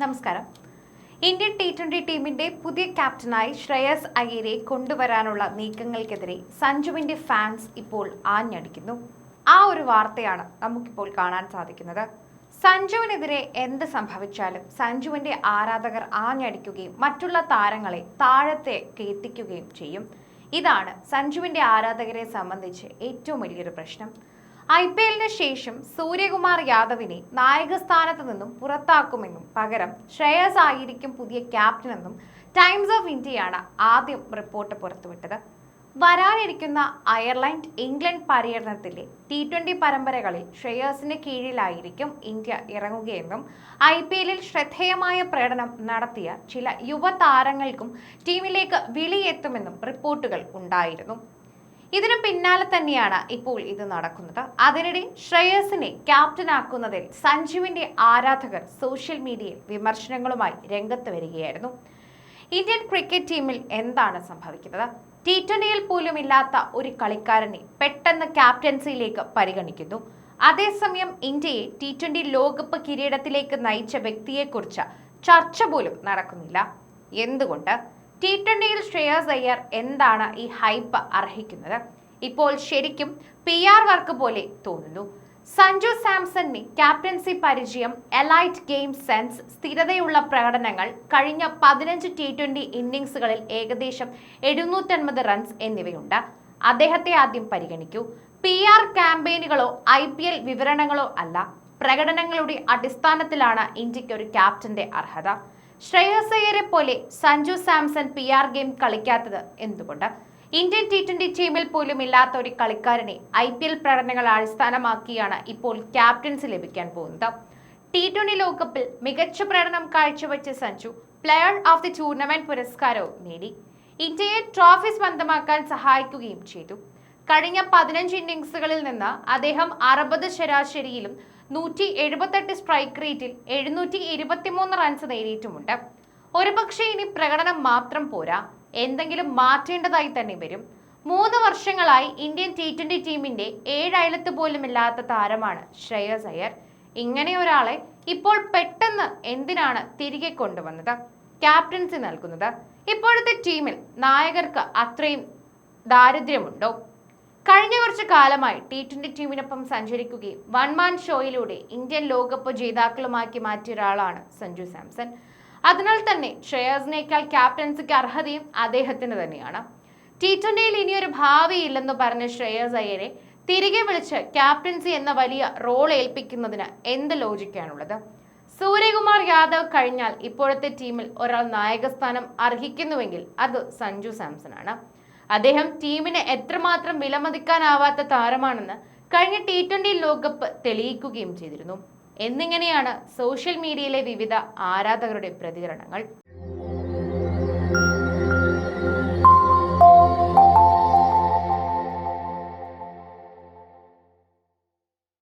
നമസ്കാരം. ഇന്ത്യൻ ടി20 ടീമിന്റെ പുതിയ ക്യാപ്റ്റനായി ശ്രേയസ് അയ്യരെ കൊണ്ടുവരാനുള്ള നീക്കങ്ങൾക്കെതിരെ സഞ്ജുവിന്റെ ഫാൻസ് ഇപ്പോൾ ആഞ്ഞടിക്കുന്നു. ആ ഒരു വാർത്തയാണ് നമുക്കിപ്പോൾ കാണാൻ സാധിക്കുന്നത്. സഞ്ജുവിനെതിരെ എന്ത് സംഭവിച്ചാലും സഞ്ജുവിന്റെ ആരാധകർ ആഞ്ഞടിക്കുകയും മറ്റുള്ള താരങ്ങളെ താഴത്തേക്ക് എത്തിക്കുകയും ചെയ്യും. ഇതാണ് സഞ്ജുവിന്റെ ആരാധകരെ സംബന്ധിച്ച് ഏറ്റവും വലിയൊരു പ്രശ്നം. IPLന് ശേഷം സൂര്യകുമാർ യാദവിനെ നായകസ്ഥാനത്ത് നിന്നും പുറത്താക്കുമെന്നും പകരം ശ്രേയസ് ആയിരിക്കും പുതിയ ക്യാപ്റ്റനെന്നും ടൈംസ് ഓഫ് ഇന്ത്യയാണ് ആദ്യം റിപ്പോർട്ട് പുറത്തുവിട്ടത്. വരാനിരിക്കുന്ന അയർലൻഡ്, ഇംഗ്ലണ്ട് പര്യടനത്തിലെ T20 പരമ്പരകളിൽ ശ്രേയസിന് കീഴിലായിരിക്കും ഇന്ത്യ ഇറങ്ങുകയെന്നും IPLൽ ശ്രദ്ധേയമായ പ്രകടനം നടത്തിയ ചില യുവതാരങ്ങൾക്കും ടീമിലേക്ക് വിളിയെത്തുമെന്നും റിപ്പോർട്ടുകൾ ഉണ്ടായിരുന്നു. ഇതിനു പിന്നാലെ തന്നെയാണ് ഇപ്പോൾ ഇത് നടക്കുന്നത്. അതിനിടെ ശ്രേയസിനെ ക്യാപ്റ്റനാക്കുന്നതിൽ സഞ്ജുവിന്റെ ആരാധകർ സോഷ്യൽ മീഡിയയിൽ വിമർശനങ്ങളുമായി രംഗത്ത് വരികയായിരുന്നു. ഇന്ത്യൻ ക്രിക്കറ്റ് ടീമിൽ എന്താണ് സംഭവിക്കുന്നത്? T20യിൽ പോലും ഇല്ലാത്ത ഒരു കളിക്കാരനെ പെട്ടെന്ന് ക്യാപ്റ്റൻസിയിലേക്ക് പരിഗണിക്കുന്നു. അതേസമയം ഇന്ത്യയെ T20 ലോകകപ്പ് കിരീടത്തിലേക്ക് നയിച്ച വ്യക്തിയെക്കുറിച്ച് ചർച്ച പോലും നടക്കുന്നില്ല. എന്തുകൊണ്ട്? T20യിൽ ശ്രേയസ് അയ്യർ എന്താണ് ഈ ഹൈപ്പ് അർഹിക്കുന്നത്? ഇപ്പോൾ ശരിക്കും PR വർക്ക് പോലെ തോന്നുന്നു. സഞ്ജു സാംസണിന് ക്യാപ്റ്റൻസി പരിചയം, എലൈറ്റ് ഗെയിം സെൻസ്, സ്ഥിരതയുള്ള പ്രകടനങ്ങൾ, കഴിഞ്ഞ 15 T20 ഇന്നിംഗ്സുകളിൽ ഏകദേശം 750 റൺസ് എന്നിവയുണ്ട്. അദ്ദേഹത്തെ ആദ്യം പരിഗണിക്കൂ. PR ക്യാമ്പയിനുകളോ IPL വിവരണങ്ങളോ അല്ല, പ്രകടനങ്ങളുടെ അടിസ്ഥാനത്തിലാണ് ഇന്ത്യക്ക് ഒരു ക്യാപ്റ്റന്റെ അർഹത. ശ്രേയസ് അയ്യരെ പോലെ സഞ്ജു സാംസൺ PR ഗെയിം കളിക്കാത്തത് എന്തുകൊണ്ട്? ഇന്ത്യൻ T20 ടീമിൽ പോലും ഇല്ലാത്ത ഒരു കളിക്കാരനെ IPL പ്രകടനങ്ങൾ അടിസ്ഥാനമാക്കിയാണ് ഇപ്പോൾ ക്യാപ്റ്റൻസി ലഭിക്കാൻ പോകുന്നത്. T20 ലോകകപ്പിൽ മികച്ച പ്രകടനം കാഴ്ചവെച്ച Sanju player of the tournament പുരസ്കാരവും നേടി. ഇന്ത്യയെ ട്രോഫി സ്വന്തമാക്കാൻ സഹായിക്കുകയും ചെയ്തു. കഴിഞ്ഞ 15 ഇന്നിംഗ്സുകളിൽ നിന്ന് അദ്ദേഹം 60 ശരാശരിയിലും 178 സ്ട്രൈക്ക് റേറ്റിൽ 723 റൺസ് നേടിയിട്ടുമുണ്ട്. ഒരുപക്ഷെ ഇനി പ്രകടനം മാത്രം പോരാ, എന്തെങ്കിലും മാറ്റേണ്ടതായി തന്നെ വരും. 3 വർഷങ്ങളായി ഇന്ത്യൻ T20 ടീമിന്റെ 7 അയലത്ത് പോലും ഇല്ലാത്ത താരമാണ് ശ്രേയസ് അയ്യർ. ഇങ്ങനെ ഒരാളെ ഇപ്പോൾ പെട്ടെന്ന് എന്തിനാണ് തിരികെ കൊണ്ടുവന്നത്, ക്യാപ്റ്റൻസി നൽകുന്നത്? ഇപ്പോഴത്തെ ടീമിൽ നായകർക്ക് അത്രയും ദാരിദ്ര്യമുണ്ടോ? കഴിഞ്ഞ കുറച്ചു കാലമായി T20 ടീമിനൊപ്പം സഞ്ചരിക്കുകയും വൺമാൻ ഷോയിലൂടെ ഇന്ത്യൻ ലോകകപ്പ് ജേതാക്കളുമാക്കി മാറ്റിയ ഒരാളാണ് സഞ്ജു സാംസൺ. അതിനാൽ തന്നെ ശ്രേയസിനേക്കാൾ ക്യാപ്റ്റൻസിക്ക് അർഹതയും അദ്ദേഹത്തിന് തന്നെയാണ്. T20യിൽ ഇനിയൊരു ഭാവിയില്ലെന്ന് പറഞ്ഞ ശ്രേയസ് അയ്യരെ തിരികെ വിളിച്ച് ക്യാപ്റ്റൻസി എന്ന വലിയ റോൾ ഏൽപ്പിക്കുന്നതിന് എന്ത് ലോജിക്കാണുള്ളത്? സൂര്യകുമാർ യാദവ് കഴിഞ്ഞാൽ ഇപ്പോഴത്തെ ടീമിൽ ഒരാൾ നായകസ്ഥാനം അർഹിക്കുന്നുവെങ്കിൽ അത് സഞ്ജു സാംസൺ ആണ്. അദ്ദേഹം ടീമിനെ എത്രമാത്രം വിലമതിക്കാനാവാത്ത താരമാണെന്ന് കഴിഞ്ഞ T20 ലോകകപ്പ് തെളിയിക്കുകയും ചെയ്തിരുന്നു. എന്നിങ്ങനെയാണ് സോഷ്യൽ മീഡിയയിലെ വിവിധ ആരാധകരുടെ പ്രതികരണങ്ങൾ.